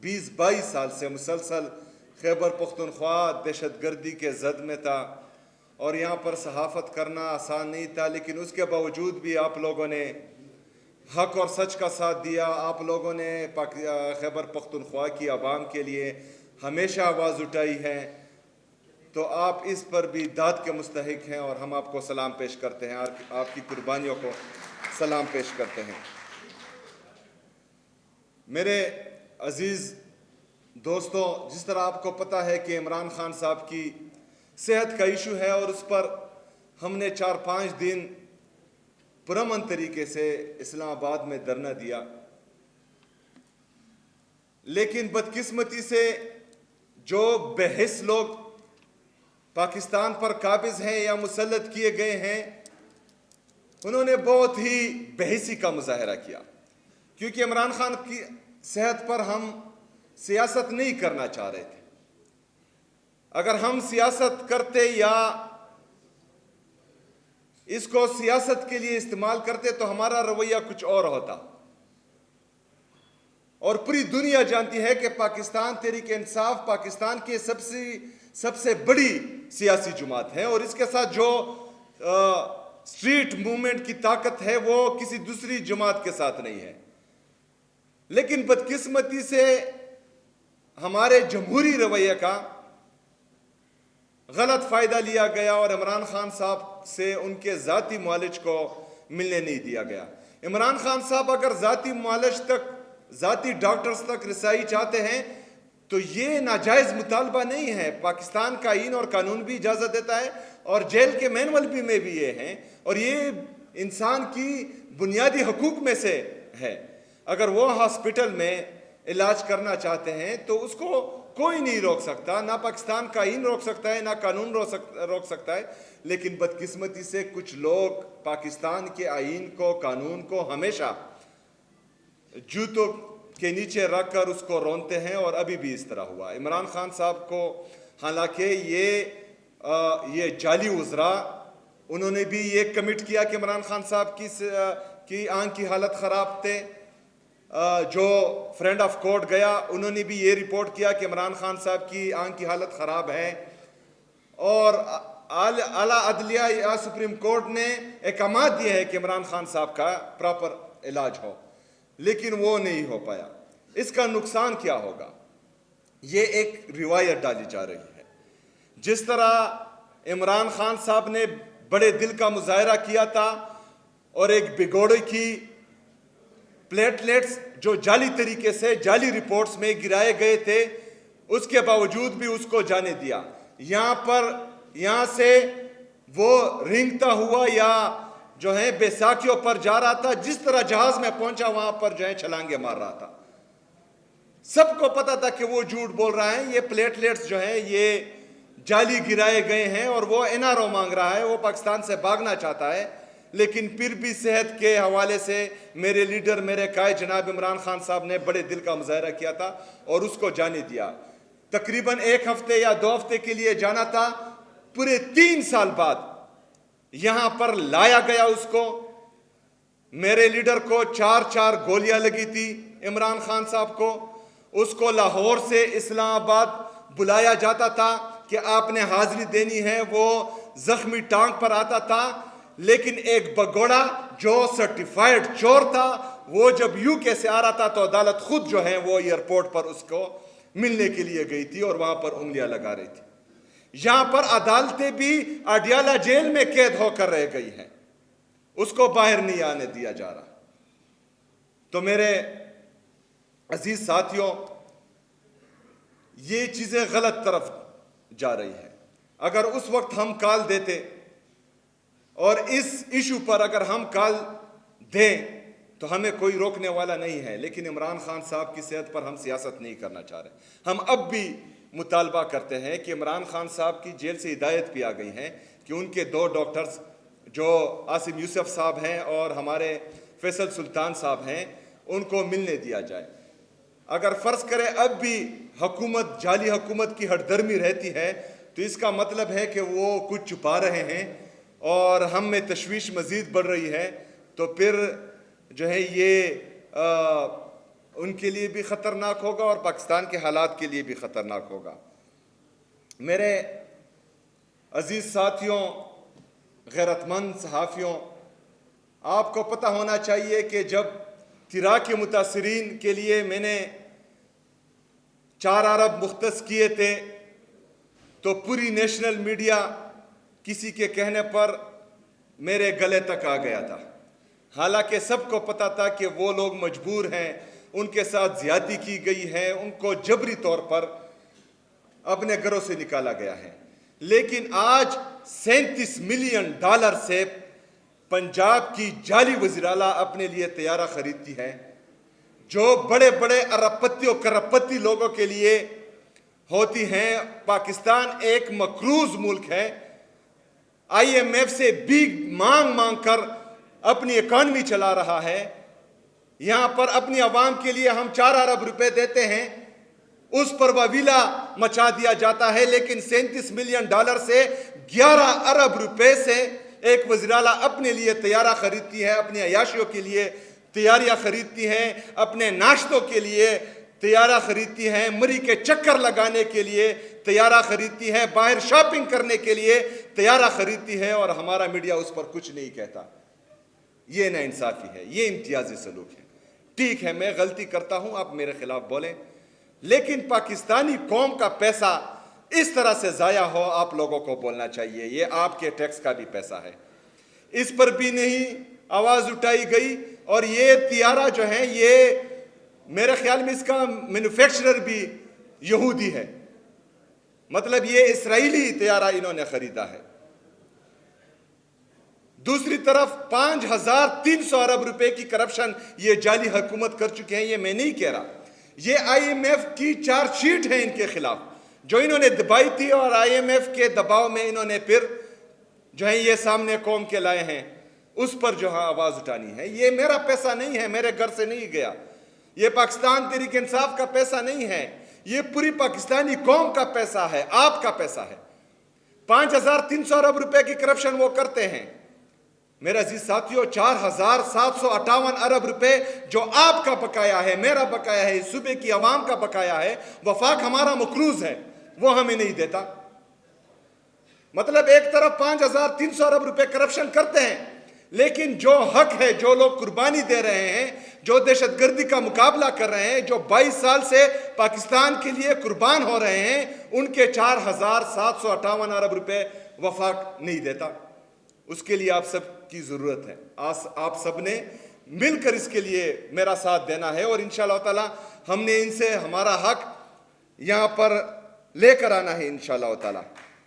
20-22 سال سے مسلسل خیبر پختونخوا دہشت گردی کے زد میں تھا، اور یہاں پر صحافت کرنا آسان نہیں تھا، لیکن اس کے باوجود بھی آپ لوگوں نے حق اور سچ کا ساتھ دیا. آپ لوگوں نے خیبر پختونخوا کی عوام کے لیے ہمیشہ آواز اٹھائی ہے، تو آپ اس پر بھی داد کے مستحق ہیں، اور ہم آپ کو سلام پیش کرتے ہیں، آپ کی قربانیوں کو سلام پیش کرتے ہیں. میرے عزیز دوستو، جس طرح آپ کو پتہ ہے کہ عمران خان صاحب کی صحت کا ایشو ہے، اور اس پر ہم نے 4-5 دن پرامن طریقے سے اسلام آباد میں دھرنا دیا، لیکن بدقسمتی سے جو بحث لوگ پاکستان پر قابض ہیں یا مسلط کیے گئے ہیں، انہوں نے بہت ہی بحثی کا مظاہرہ کیا، کیونکہ عمران خان کی صحت پر ہم سیاست نہیں کرنا چاہ رہے تھے. اگر ہم سیاست کرتے یا اس کو سیاست کے لیے استعمال کرتے تو ہمارا رویہ کچھ اور ہوتا. اور پوری دنیا جانتی ہے کہ پاکستان تحریک انصاف پاکستان کی سب سے بڑی سیاسی جماعت ہے، اور اس کے ساتھ جو اسٹریٹ موومنٹ کی طاقت ہے وہ کسی دوسری جماعت کے ساتھ نہیں ہے. لیکن بدقسمتی سے ہمارے جمہوری رویے کا غلط فائدہ لیا گیا، اور عمران خان صاحب سے ان کے ذاتی معالج کو ملنے نہیں دیا گیا. عمران خان صاحب اگر ذاتی معالج تک، ذاتی ڈاکٹرز تک رسائی چاہتے ہیں تو یہ ناجائز مطالبہ نہیں ہے. پاکستان کا آئین اور قانون بھی اجازت دیتا ہے، اور جیل کے مینول بھی میں بھی یہ ہیں، اور یہ انسان کی بنیادی حقوق میں سے ہے. اگر وہ ہاسپٹل میں علاج کرنا چاہتے ہیں تو اس کو کوئی نہیں روک سکتا، نہ پاکستان کا آئین روک سکتا ہے، نہ قانون روک سکتا ہے. لیکن بدقسمتی سے کچھ لوگ پاکستان کے آئین کو، قانون کو ہمیشہ جوتوں کے نیچے رکھ کر اس کو رونتے ہیں، اور ابھی بھی اس طرح ہوا. عمران خان صاحب کو حالانکہ یہ جعلی وزراء، انہوں نے بھی یہ کمٹ کیا کہ عمران خان صاحب کی آنکھ کی حالت خراب تھے. جو فرینڈ آف کورٹ گیا انہوں نے بھی یہ رپورٹ کیا کہ عمران خان صاحب کی آنکھ کی حالت خراب ہے، اور اعلیٰ عدلیہ یا سپریم کورٹ نے احکامات دیے ہیں کہ عمران خان صاحب کا پراپر علاج ہو، لیکن وہ نہیں ہو پایا. اس کا نقصان کیا ہوگا؟ یہ ایک روایت ڈالی جا رہی ہے. جس طرح عمران خان صاحب نے بڑے دل کا مظاہرہ کیا تھا، اور ایک بگوڑے کی پلیٹلیٹس جو جعلی طریقے سے جعلی رپورٹس میں گرائے گئے تھے، اس کے باوجود بھی اس کو جانے دیا. یہاں سے وہ رینگتا ہوا یا جو ہے بیساکھیوں پر جا رہا تھا، جس طرح جہاز میں پہنچا وہاں پر جو ہے چھلانگے مار رہا تھا. سب کو پتا تھا کہ وہ جھوٹ بول رہا ہے، یہ پلیٹلیٹس جو ہیں یہ جعلی گرائے گئے ہیں، اور وہ این آر او مانگ رہا ہے، وہ پاکستان سے بھاگنا چاہتا ہے. لیکن پھر بھی صحت کے حوالے سے میرے لیڈر، میرے قائد جناب عمران خان صاحب نے بڑے دل کا مظاہرہ کیا تھا اور اس کو جانے دیا. تقریباً 1 ہفتے یا 2 ہفتے کے لیے جانا تھا، پورے 3 سال بعد یہاں پر لایا گیا اس کو. میرے لیڈر کو 4 گولیاں لگی تھی عمران خان صاحب کو. اس کو لاہور سے اسلام آباد بلایا جاتا تھا کہ آپ نے حاضری دینی ہے. وہ زخمی ٹانگ پر آتا تھا، لیکن ایک بگوڑا جو سرٹیفائیڈ چور تھا وہ جب یو کے سے آ رہا تھا تو عدالت خود جو ہے وہ ایئرپورٹ پر اس کو ملنے کے لیے گئی تھی اور وہاں پر انگلیاں لگا رہی تھی. یہاں پر عدالتیں بھی اڈیالہ جیل میں قید ہو کر رہ گئی ہیں، اس کو باہر نہیں آنے دیا جا رہا. تو میرے عزیز ساتھیوں، یہ چیزیں غلط طرف جا رہی ہیں. اگر اس وقت ہم کال دیتے اور اس ایشو پر اگر ہم کال دیں تو ہمیں کوئی روکنے والا نہیں ہے. لیکن عمران خان صاحب کی صحت پر ہم سیاست نہیں کرنا چاہ رہے. ہم اب بھی مطالبہ کرتے ہیں کہ عمران خان صاحب کی جیل سے ہدایت بھی آ گئی ہیں کہ ان کے 2 ڈاکٹرز جو عاصم یوسف صاحب ہیں اور ہمارے فیصل سلطان صاحب ہیں ان کو ملنے دیا جائے. اگر فرض کرے اب بھی حکومت، جعلی حکومت کی ہٹ درمی رہتی ہے تو اس کا مطلب ہے کہ وہ کچھ چھپا رہے ہیں اور ہم میں تشویش مزید بڑھ رہی ہے. تو پھر جو ہے یہ ان کے لیے بھی خطرناک ہوگا اور پاکستان کے حالات کے لیے بھی خطرناک ہوگا۔ میرے عزیز ساتھیوں، غیرت مند صحافیوں، آپ کو پتہ ہونا چاہیے کہ جب تیرا کے متاثرین کے لیے میں نے 4 ارب مختص کیے تھے تو پوری نیشنل میڈیا کسی کے کہنے پر میرے گلے تک آ گیا تھا، حالانکہ سب کو پتہ تھا کہ وہ لوگ مجبور ہیں، ان کے ساتھ زیادتی کی گئی ہے، ان کو جبری طور پر اپنے گھروں سے نکالا گیا ہے۔ لیکن آج $37 ملین سے پنجاب کی جعلی وزیراعلیٰ اپنے لیے طیارہ خریدتی ہے، جو بڑے بڑے ارب پتی اور کرب پتی لوگوں کے لیے ہوتی ہیں۔ پاکستان ایک مقروض ملک ہے، IMF سے بھیک مانگ مانگ کر اپنی اکانومی چلا رہا ہے۔ یہاں پر اپنی عوام کے لیے ہم 4 ارب روپے دیتے ہیں، اس پر واویلا مچا دیا جاتا ہے، لیکن $37 ملین سے 11 ارب روپے سے ایک وزیراعلیٰ اپنے لیے طیارہ خریدتی ہے، اپنی عیاشیوں کے لیے تیاریاں خریدتی ہے، اپنے ناشتوں کے لیے طیارہ خریدتی ہے، مری کے چکر لگانے کے لیے طیارہ خریدتی ہے، باہر شاپنگ کرنے کے لیے طیارہ خریدتی ہے، اور ہمارا میڈیا اس پر کچھ نہیں کہتا۔ یہ ناانصافی ہے، یہ امتیازی سلوک ہے۔ ٹھیک ہے، میں غلطی کرتا ہوں، آپ میرے خلاف بولیں، لیکن پاکستانی قوم کا پیسہ اس طرح سے ضائع ہو، آپ لوگوں کو بولنا چاہیے۔ یہ آپ کے ٹیکس کا بھی پیسہ ہے، اس پر بھی نہیں آواز اٹھائی گئی۔ اور یہ طیارہ جو ہے، یہ میرے خیال میں اس کا مینوفیکچرر بھی یہودی ہے، مطلب یہ اسرائیلی طیارہ انہوں نے خریدا ہے۔ دوسری طرف 5300 ارب روپے کی کرپشن یہ جعلی حکومت کر چکے ہیں۔ یہ میں نہیں کہہ رہا، یہ IMF کی چارج شیٹ ہے ان کے خلاف جو انہوں نے دبائی تھی، اور IMF کے دباؤ میں انہوں نے پھر جو ہے یہ سامنے قوم کے لائے ہیں، اس پر جو ہے آواز اٹھانی ہے۔ یہ میرا پیسہ نہیں ہے، میرے گھر سے نہیں گیا، یہ پاکستان تحریک انصاف کا پیسہ نہیں ہے، یہ پوری پاکستانی قوم کا پیسہ ہے، آپ کا پیسہ ہے۔ 5300 ارب روپے کی کرپشن وہ کرتے ہیں۔ میرے عزیز ساتھیوں، 4758 ارب روپے جو آپ کا بقایا ہے، میرا بقایا ہے، اس صوبے کی عوام کا بقایا ہے، وفاق ہمارا مقروض ہے، وہ ہمیں نہیں دیتا۔ مطلب ایک طرف 5300 ارب روپے کرپشن کرتے ہیں، لیکن جو حق ہے، جو لوگ قربانی دے رہے ہیں، جو دہشت گردی کا مقابلہ کر رہے ہیں، جو 22 سال سے پاکستان کے لیے قربان ہو رہے ہیں، ان کے 4758 ارب روپے وفاق نہیں دیتا۔ اس کے لیے آپ سب کی ضرورت ہے، آپ سب نے مل کر اس کے لیے میرا ساتھ دینا ہے، اور انشاءاللہ تعالی ہم نے ان سے ہمارا حق یہاں پر لے کر آنا ہے انشاءاللہ تعالی۔